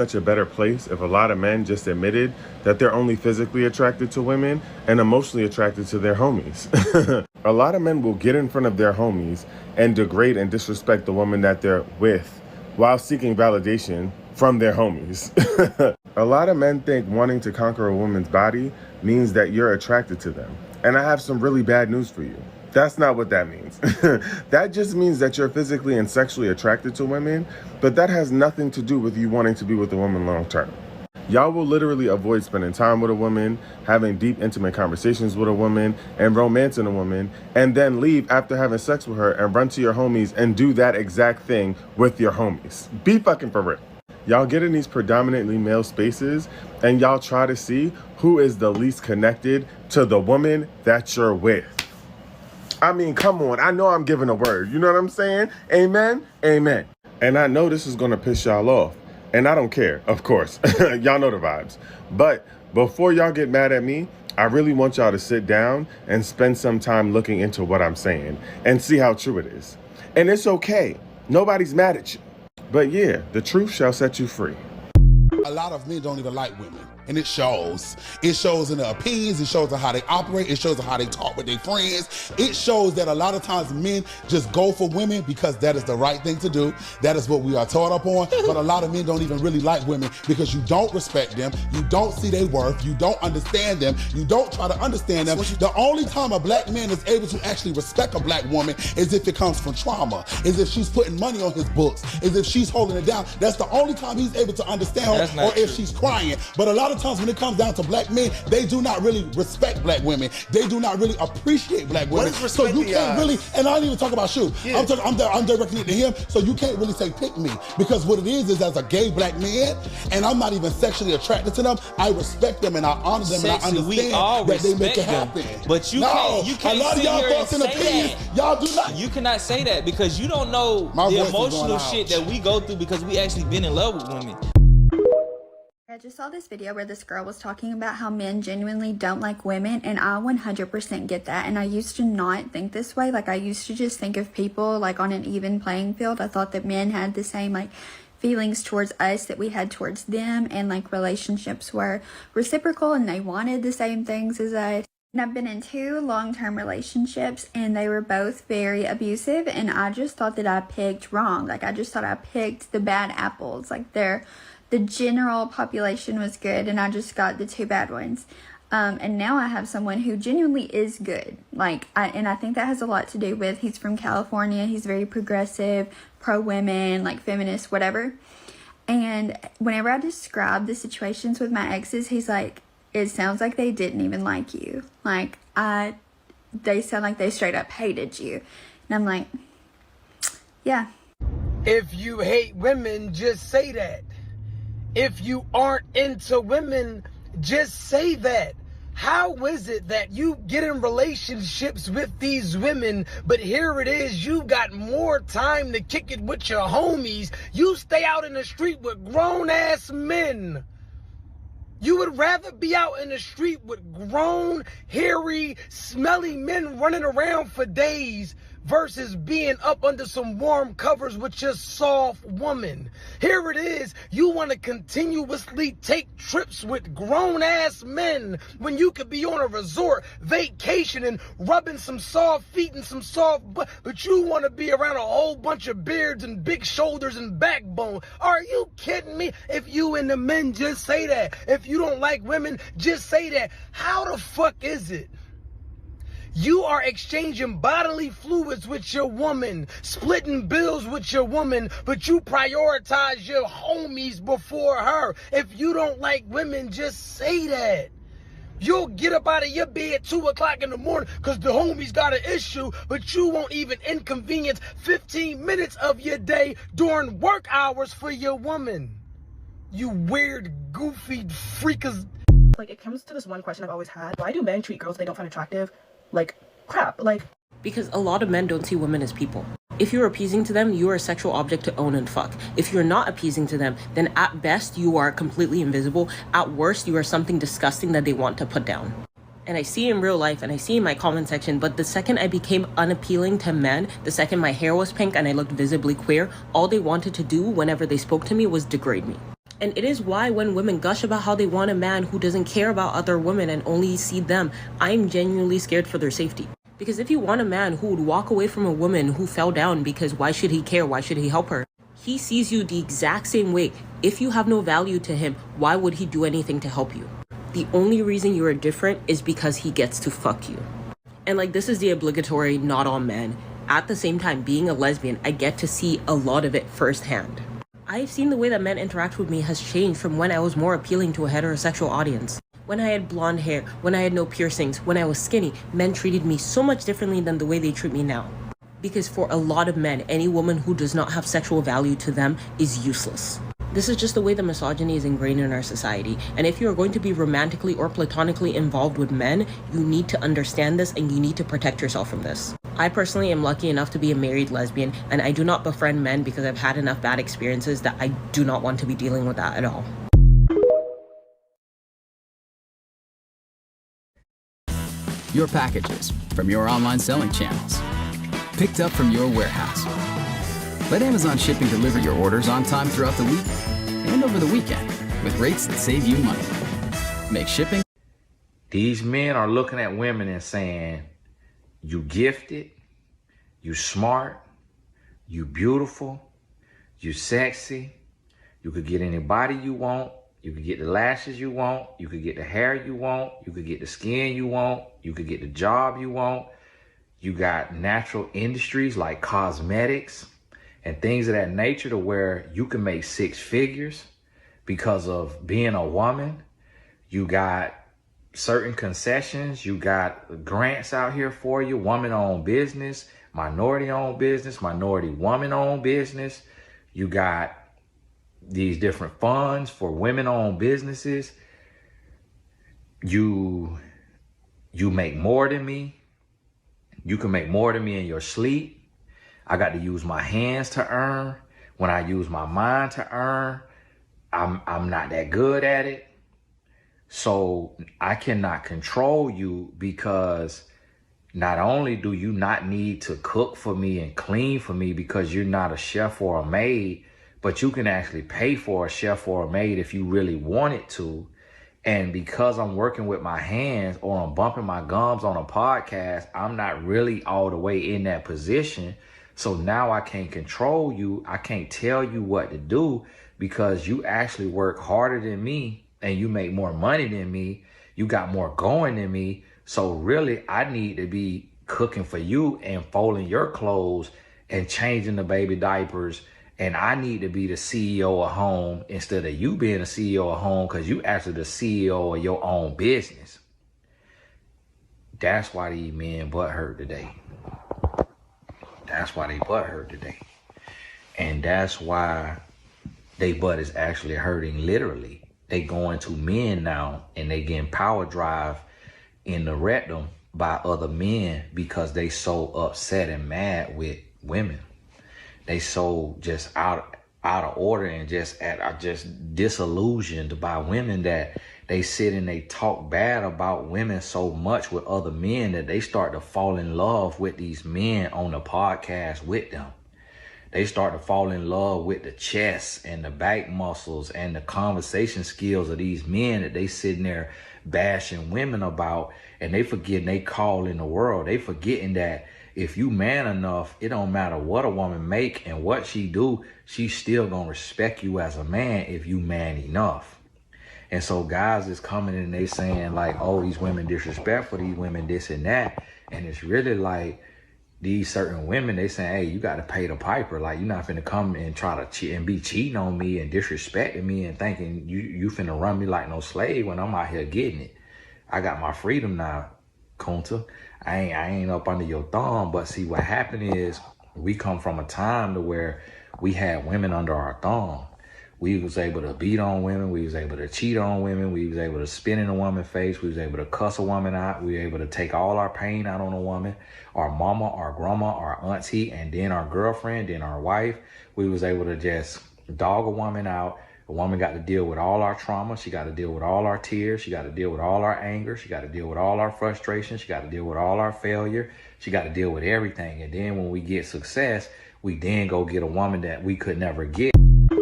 Such a better place if a lot of men just admitted that they're only physically attracted to women and emotionally attracted to their homies. A lot of men will get in front of their homies and degrade and disrespect the woman that they're with while seeking validation from their homies. A lot of men think wanting to conquer a woman's body means that you're attracted to them. And I have some really bad news for you. That's not what that means. That just means that you're physically and sexually attracted to women, but that has nothing to do with you wanting to be with a woman long term. Y'all will literally avoid spending time with a woman, having deep, intimate conversations with a woman, and romancing a woman, and then leave after having sex with her and run to your homies and do that exact thing with your homies. Be fucking for real. Y'all get in these predominantly male spaces and y'all try to see who is the least connected to the woman that you're with. I mean, come on. I know I'm giving a word. You know what I'm saying? Amen? Amen. And I know this is going to piss y'all off. And I don't care, of course. Y'all know the vibes. But before y'all get mad at me, I really want y'all to sit down and spend some time looking into what I'm saying and see how true it is. And it's okay. Nobody's mad at you. But yeah, the truth shall set you free. A lot of men don't even like women, and it shows. It shows in their opinions, it shows in how they operate, it shows in how they talk with their friends. It shows that a lot of times men just go for women because that is the right thing to do. That is what we are taught up on. But a lot of men don't even really like women because you don't respect them, you don't see their worth, you don't understand them, you don't try to understand them. The only time a black man is able to actually respect a black woman is if it comes from trauma, is if she's putting money on his books, is if she's holding it down. That's the only time he's able to understand her, or if she's crying. But a lot of times when it comes down to black men, they do not really respect black women. They do not really appreciate black women. So you can't really, and I don't even talk about you. Yeah. I'm directing it to him, so you can't really say pick me. Because what it is as a gay black man, and I'm not even sexually attracted to them, I respect them and I honor them and I understand that they make it happen. But you can't a lot of y'all thoughts and opinions, y'all do not. You cannot say that because you don't know the emotional shit that we go through because we actually been in love with women. I just saw this video where this girl was talking about how men genuinely don't like women, and I 100% get that. And I used to not think this way. Like, I used to just think of people like on an even playing field. I thought that men had the same like feelings towards us that we had towards them, and like relationships were reciprocal and they wanted the same things as us. And I've been in 2 long-term relationships and they were both very abusive, and I just thought that I picked wrong. Like, I just thought I picked the bad apples. Like, the general population was good and I just got the 2 bad ones. And now I have someone who genuinely is good. Like, I think that has a lot to do with he's from California. He's very progressive, pro-women, like feminist, whatever. And whenever I describe the situations with my exes, he's like, it sounds like they didn't even like you. Like, they sound like they straight up hated you. And I'm like, yeah. If you hate women, just say that. If you aren't into women, just say that. How is it that you get in relationships with these women, but here it is, you got more time to kick it with your homies. You stay out in the street with grown-ass men. You would rather be out in the street with grown, hairy, smelly men running around for days versus being up under some warm covers with your soft woman. Here it is, you want to continuously take trips with grown-ass men when you could be on a resort vacationing, rubbing some soft feet and some soft butt, but you want to be around a whole bunch of beards and big shoulders and backbone. Are you kidding me? If you and the men, just say that. If you don't like women, just say that. How the fuck is it? You are exchanging bodily fluids with your woman, splitting bills with your woman, but you prioritize your homies before her. If you don't like women, just say that. You'll get up out of your bed 2 o'clock in the morning because the homies got an issue, but you won't even inconvenience 15 minutes of your day during work hours for your woman. You weird, goofy freakers. Like, it comes to this one question I've always had. Why do men treat girls they don't find attractive like crap? Like, because a lot of men don't see women as people. If you're appeasing to them, you are a sexual object to own and fuck. If you're not appeasing to them, then at best you are completely invisible. At worst, you are something disgusting that they want to put down. And I see in real life and I see in my comment section, but the second I became unappealing to men, the second my hair was pink and I looked visibly queer, all they wanted to do whenever they spoke to me was degrade me. And it is why when women gush about how they want a man who doesn't care about other women and only see them, I'm genuinely scared for their safety. Because if you want a man who would walk away from a woman who fell down because why should he care? Why should he help her? He sees you the exact same way. If you have no value to him, why would he do anything to help you? The only reason you are different is because he gets to fuck you. And like, this is the obligatory not all men. At the same time, being a lesbian, I get to see a lot of it firsthand. I've seen the way that men interact with me has changed from when I was more appealing to a heterosexual audience. When I had blonde hair, when I had no piercings, when I was skinny, men treated me so much differently than the way they treat me now. Because for a lot of men, any woman who does not have sexual value to them is useless. This is just the way the misogyny is ingrained in our society. And if you're going to be romantically or platonically involved with men, you need to understand this and you need to protect yourself from this. I personally am lucky enough to be a married lesbian, and I do not befriend men because I've had enough bad experiences that I do not want to be dealing with that at all. Your packages from your online selling channels, picked up from your warehouse. Let Amazon Shipping deliver your orders on time throughout the week and over the weekend with rates that save you money. Make shipping. These men are looking at women and saying, you gifted, you smart, you beautiful, you sexy, you could get any body you want, you could get the lashes you want, you could get the hair you want, you could get the skin you want, you could get the job you want. You got natural industries like cosmetics and things of that nature to where you can make 6 figures because of being a woman. You got certain concessions. You got grants out here for you, woman-owned business, minority-owned business, minority woman-owned business. You got these different funds for women-owned businesses. You make more than me. You can make more than me in your sleep. I got to use my hands to earn. When I use my mind to earn, I'm not that good at it. So I cannot control you, because not only do you not need to cook for me and clean for me because you're not a chef or a maid, but you can actually pay for a chef or a maid if you really wanted to. And because I'm working with my hands or I'm bumping my gums on a podcast, I'm not really all the way in that position. So now I can't control you. I can't tell you what to do because you actually work harder than me and you make more money than me. You got more going than me. So really, I need to be cooking for you and folding your clothes and changing the baby diapers. And I need to be the CEO of home instead of you being the CEO of home, because you actually the CEO of your own business. That's why these men butt hurt today. That's why they butt hurt today. And that's why they butt is actually hurting literally. They going to men now and they getting power drive in the rectum by other men because they so upset and mad with women. They so just out of order and just disillusioned by women that they sit and they talk bad about women so much with other men that they start to fall in love with these men on the podcast with them. They start to fall in love with the chest and the back muscles and the conversation skills of these men that they sitting there bashing women about, and they forgetting they call in the world. They forgetting that if you man enough, it don't matter what a woman make and what she do, she's still gonna respect you as a man if you man enough. And so guys is coming and they saying like, oh, these women disrespectful, these women this and that. And it's really like these certain women, they saying, hey, you got to pay the piper. Like, you're not finna come and try to cheat and be cheating on me and disrespecting me and thinking you finna run me like no slave when I'm out here getting it. I got my freedom now, Kunta. I ain't up under your thumb. But see, what happened is we come from a time to where we had women under our thumb. We was able to beat on women. We was able to cheat on women. We was able to spit in a woman's face. We was able to cuss a woman out. We were able to take all our pain out on a woman, our mama, our grandma, our auntie, and then our girlfriend, then our wife. We was able to just dog a woman out. A woman got to deal with all our trauma. She got to deal with all our tears. She got to deal with all our anger. She got to deal with all our frustration. She got to deal with all our failure. She got to deal with everything. And then when we get success, we then go get a woman that we could never get